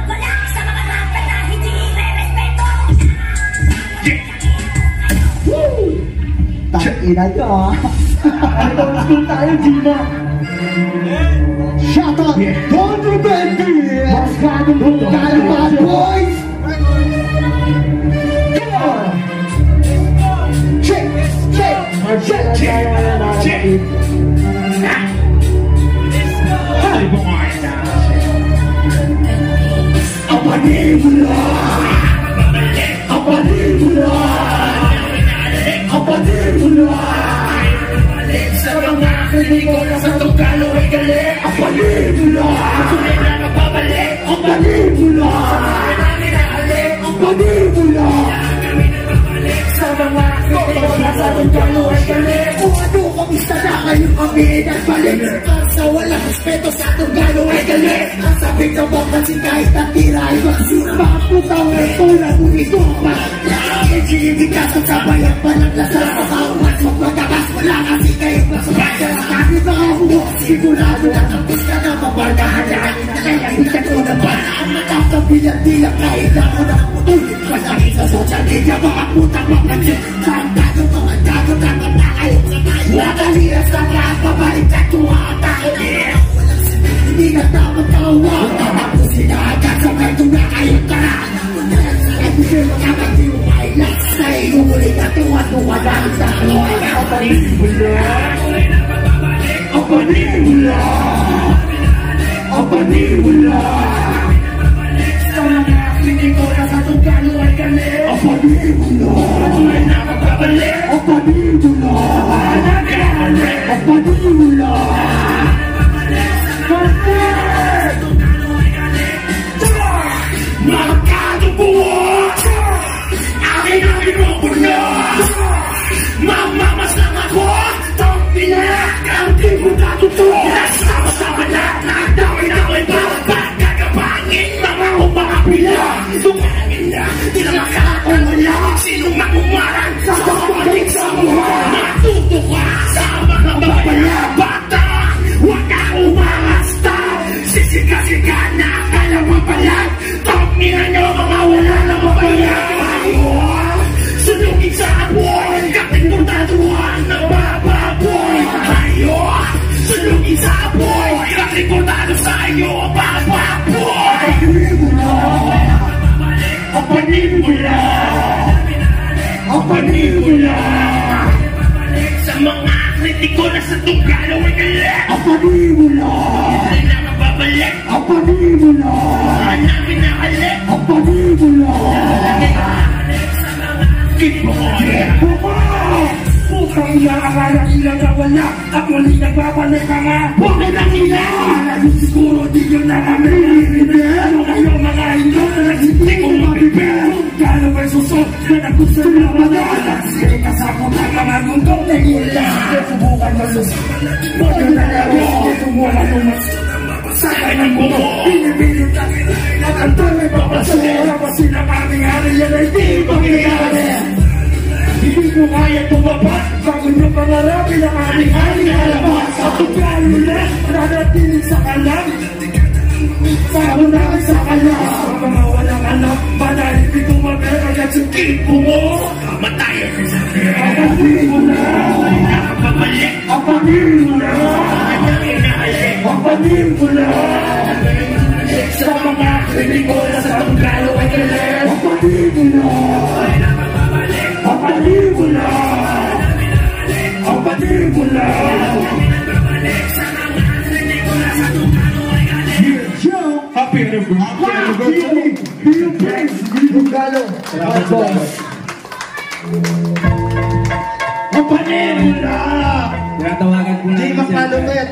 Wala sa mga rapper na hindi re-respeto. Tangina ka. Ano school tayo, Gina? Shut up! Don't repent me! Mas ganong hungkala pa, boys! Come on! Check! Check! Check! Check! Check! Apanibula! Apanibula! Apanibula! Sa mga kritik ko na sa tungkalo ay galit. Apanibula! Tunay na nagbabalik. Apanibula! Apanibula! Sa mga kritik ko na sa tungkalo ay galit. Kung ano kamista na kayong kami nagbalik. Sa walang respeto sa tungkalo ay galit. Ang sabing na mapansin kahit na tira ay magsura. Mga putang ay tulad kung ito pa. Sinibikasan sa bayan palang lasal. Makaumat magpagabas wala kasi kayo masabaya. Kahit mga buho sigurado na tapos ka na mabardahan na. Kaya bitan ko na ba ang matakabilang-bilang kahit na ako na putulit. Masakit sa social media mga putang mapansin. Santado mga gago dapat na kayo sabay. Nakaliras na lahat pabalik na tuwa at takot. Hindi na dapat tawa. Tapusin na agad sabay ito na kayong karaan. Hindi siya makapag-iway lang sa inuuli na tuwa-tuwa dahil sa kaloy. Apanibula! Apanibula! Apanibula! Sa mga kritik ko na sa tungkalo ay galit. Apanibula! Patuloy na magbabalik. Apanibula! Apanibula! Markado buo! Akin ang pinupuno! Mamamasang ako! Tong pinak! Ang di mo natutuwa! Nasama-sama lahat na ang dawin-dawin pa! Pagkakapangin mga umapila! Tumangin na! Di na makakawala! Sinong makumarang sa kapatid sa mukha! Matuto ka sa mga babalabata! Huwag ka umangasta! Sisika-sika na kalawang palag! Ina nyo mga wala na mabayag. Sunugin sa apoy, katingkordatuan na bababoy. Ayo, sunugin sa apoy, katingkordado sa iyo, bababoy. Apanibula, apanibula. Sa mga kritiko na sa tungkalo ay galit. Apanibula, hindi na mababalik. Apanibula, hanapin na kalit. Apanibula, keep on. Putang ina, akala nila na wala. Ako li nagbabalik ka nga. Bakit ang ina? Alam siguro di nyo na kami narinig. Ano kayo mga ino na nagsindi kong mabibig? Kano ba'y susot na nagusto na madalas? Sige kasama ka mga gundong nagila. Subukan mo susot. Huwag na laro. Subukan mo mas saka ng buho. Binibilit ang at ang tanay papasok. Kapasin ang aming hari yan ay di pangyayari. Hindi ko kaya tumaba. Bago nyo pangarapin ang aming hari alabas. At tugalo na naratinig sa kalam. Sabi namin sa kalam. Mga walang alam. Madahil di ko mabera at sukipo mo. Matayan ka sa kaya. Apanibula. Nakapabalik. Apanibula. Apanibula. Sa mga kritik ko na sa tungkalo ay galit. Apanibula. Apanibula. Apanibula. Happy anniversary. Tungkalo. Apanibula. Tinatawagan ko na. Hindi makalungit.